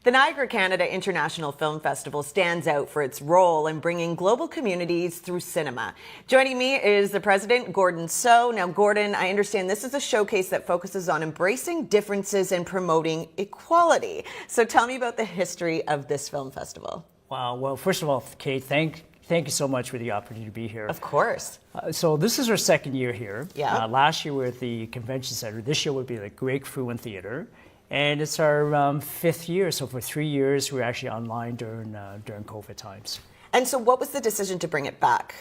The Niagara Canada International Film Festival stands out for its role in bringing global communities through cinema. Joining me is the president, Gordon So. Now, Gordon, I understand this is a showcase that focuses on embracing differences and promoting equality. So tell me about the history of this film festival. Wow. Well, first of all, Kate, thank you so much for the opportunity to be here. Of course. So this is our second year here. Yeah. Last year we were at the Convention Centre. This year would be the Greg Frewin Theatre. And it's our fifth year. So for 3 years, we were actually online during COVID times. And so what was the decision to bring it back?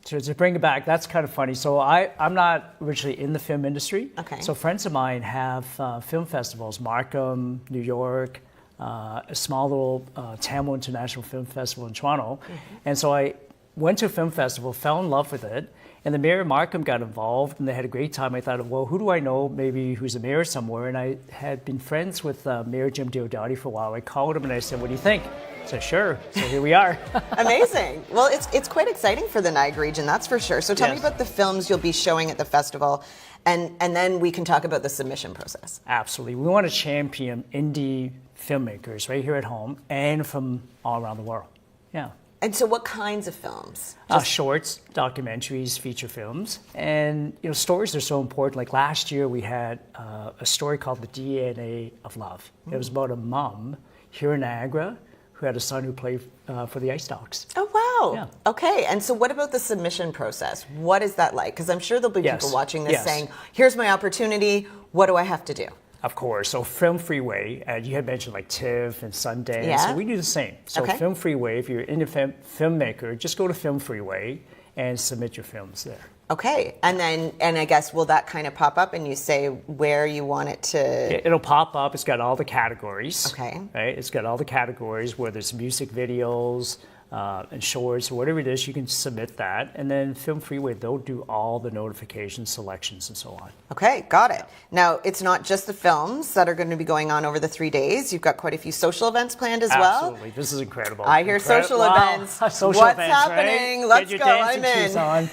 To bring it back, that's kind of funny. So I'm not originally in the film industry. Okay. So friends of mine have film festivals, Markham, New York, a small little Tamil International Film Festival in Toronto. Mm-hmm. And so I went to a film festival, fell in love with it, and the mayor of Markham got involved, and they had a great time. I thought, well, who do I know maybe who's a mayor somewhere? And I had been friends with Mayor Jim Diodati for a while. I called him and I said, what do you think? He said, sure. So here we are. Amazing. Well, it's quite exciting for the Niagara region, that's for sure. So tell me about the films you'll be showing at the festival, and then we can talk about the submission process. Absolutely. We want to champion indie filmmakers right here at home and from all around the world. Yeah. And so what kinds of films? Shorts, documentaries, feature films. And, stories are so important. Like last year we had a story called The DNA of Love. It was about a mom here in Niagara who had a son who played for the Ice Dogs. Oh, wow. Yeah. Okay. And so what about the submission process? What is that like? Because I'm sure there'll be people watching this saying, here's my opportunity. What do I have to do? Of course. So Film Freeway, you had mentioned like TIFF and Sundance. Yeah. So we do the same. So Film Freeway, if you're an indie filmmaker, just go to Film Freeway and submit your films there. Okay. And I guess, will that kind of pop up and you say where you want it to? It'll pop up. It's got all the categories. Okay. Right? It's got all the categories, whether it's music videos, and shorts, or whatever it is, you can submit that. And then Film Freeway, they'll do all the notifications, selections, and so on. Okay, got it. Now, it's not just the films that are going to be going on over the 3 days. You've got quite a few social events planned as well. Absolutely. This is incredible. I hear social events. Social What's events, happening? Right? Let's Get your go. I'm in. shoes on.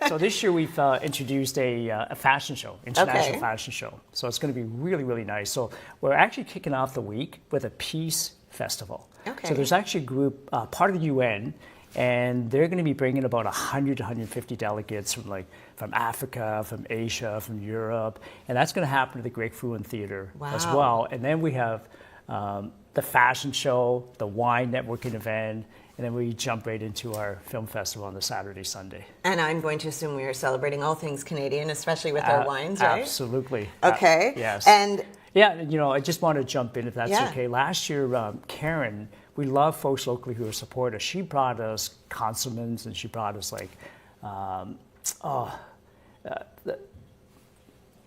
So this year we've introduced a fashion show, international fashion show. So it's going to be really, really nice. So we're actually kicking off the week with a peace festival. Okay. So there's actually a group, part of the UN, and they're going to be bringing about 100 to 150 delegates from Africa, from Asia, from Europe, and that's going to happen at the Greg Frewin Theatre as well. And then we have the fashion show, the wine networking event, and then we jump right into our film festival on the Saturday, Sunday. And I'm going to assume we are celebrating all things Canadian, especially with our wines, right? Absolutely. Okay. Yes. And yeah, I just want to jump in if that's okay. Last year, Karen, we love folks locally who are supporters. She brought us consomments, and she brought us a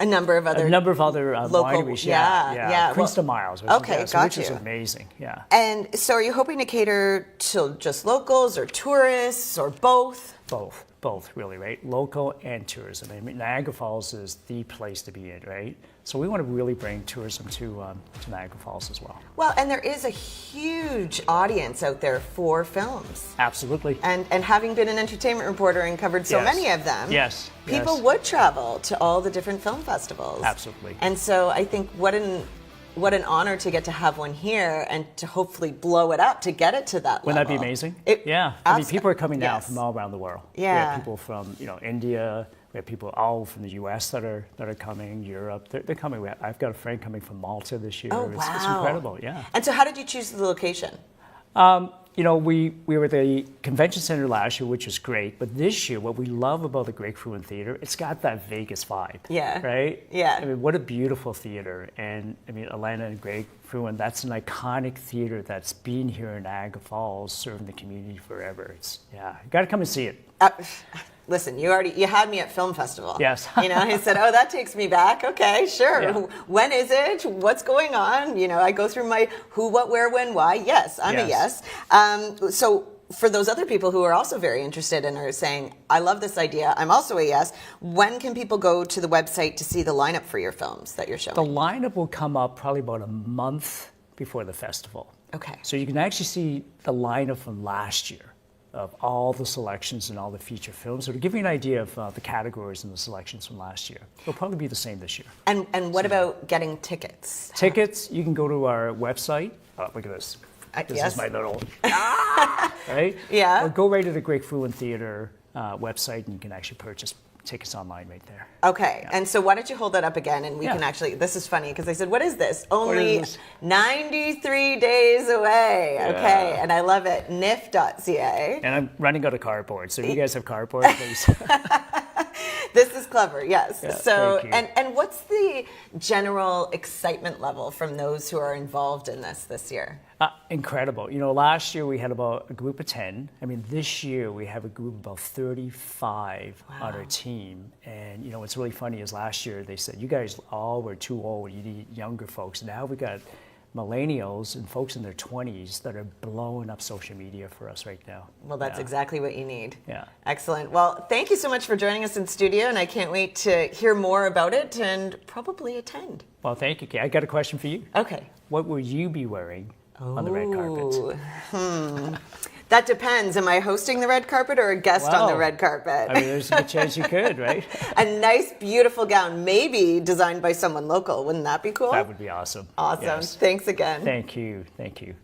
number of other local wineries. Yeah. Krista Miles. Which is amazing. Yeah. And so, are you hoping to cater to just locals or tourists or both? Both, really, right? Local and tourism. I mean, Niagara Falls is the place to be in, right? So we want to really bring tourism to Niagara Falls as well. Well, and there is a huge audience out there for films. Absolutely. And having been an entertainment reporter and covered so many of them, people would travel to all the different film festivals. Absolutely. And so I think what an honor to get to have one here and to hopefully blow it up to get it to that level. Wouldn't that be amazing? I mean, people are coming now from all around the world. Yeah. We have people from India. We have people all from the U.S. that are coming. Europe, they're coming. I've got a friend coming from Malta this year. Oh, wow. It's incredible. Yeah. And so, how did you choose the location? We were at the Convention Centre last year, which was great. But this year, what we love about the Greg Frewin Theatre, it's got that Vegas vibe. Yeah. Right? Yeah. I mean, what a beautiful theatre. And I mean, Elena and Greg Frewin, that's an iconic theatre that's been here in Niagara Falls, serving the community forever. You got to come and see it. Listen, you had me at film festival. Yes. I said, oh, that takes me back. Okay, sure. Yeah. When is it? What's going on? I go through my who, what, where, when, why. Yes, I'm a yes. So for those other people who are also very interested and are saying, I love this idea, I'm also a yes, when can people go to the website to see the lineup for your films that you're showing? The lineup will come up probably about a month before the festival. Okay. So you can actually see the lineup from last year. of all the selections and all the feature films. So to give you an idea of the categories and the selections from last year, it'll probably be the same this year. And what about getting tickets? Tickets, you can go to our website. Oh, look at this. This yes. is my little, right? Yeah. Or go right to the Greg Frewin Theatre website and you can actually purchase tickets online right there. Okay, and so why don't you hold that up again and we can actually, this is funny because I said, what is this? Only 93 days away. Okay, and I love it, nif.ca. And I'm running out of cardboard, so if you guys have cardboard, please. This is clever, yes. Yeah, so, thank you. and what's the general excitement level from those who are involved in this year? Incredible. You know, last year we had about a group of 10. I mean, this year we have a group of about 35 on our team. And, you know, what's really funny is last year they said, you guys all were too old, you need younger folks. Now we got millennials and folks in their 20s that are blowing up social media for us right now. Well, that's exactly what you need. Yeah. Excellent. Well, thank you so much for joining us in studio, and I can't wait to hear more about it and probably attend. Well, thank you, Kay. I got a question for you. Okay. What will you be wearing on the red carpet? That depends. Am I hosting the red carpet or a guest on the red carpet? I mean, there's a good chance you could, right? A nice, beautiful gown, maybe designed by someone local. Wouldn't that be cool? That would be awesome. Awesome. Yes. Thanks again. Thank you. Thank you.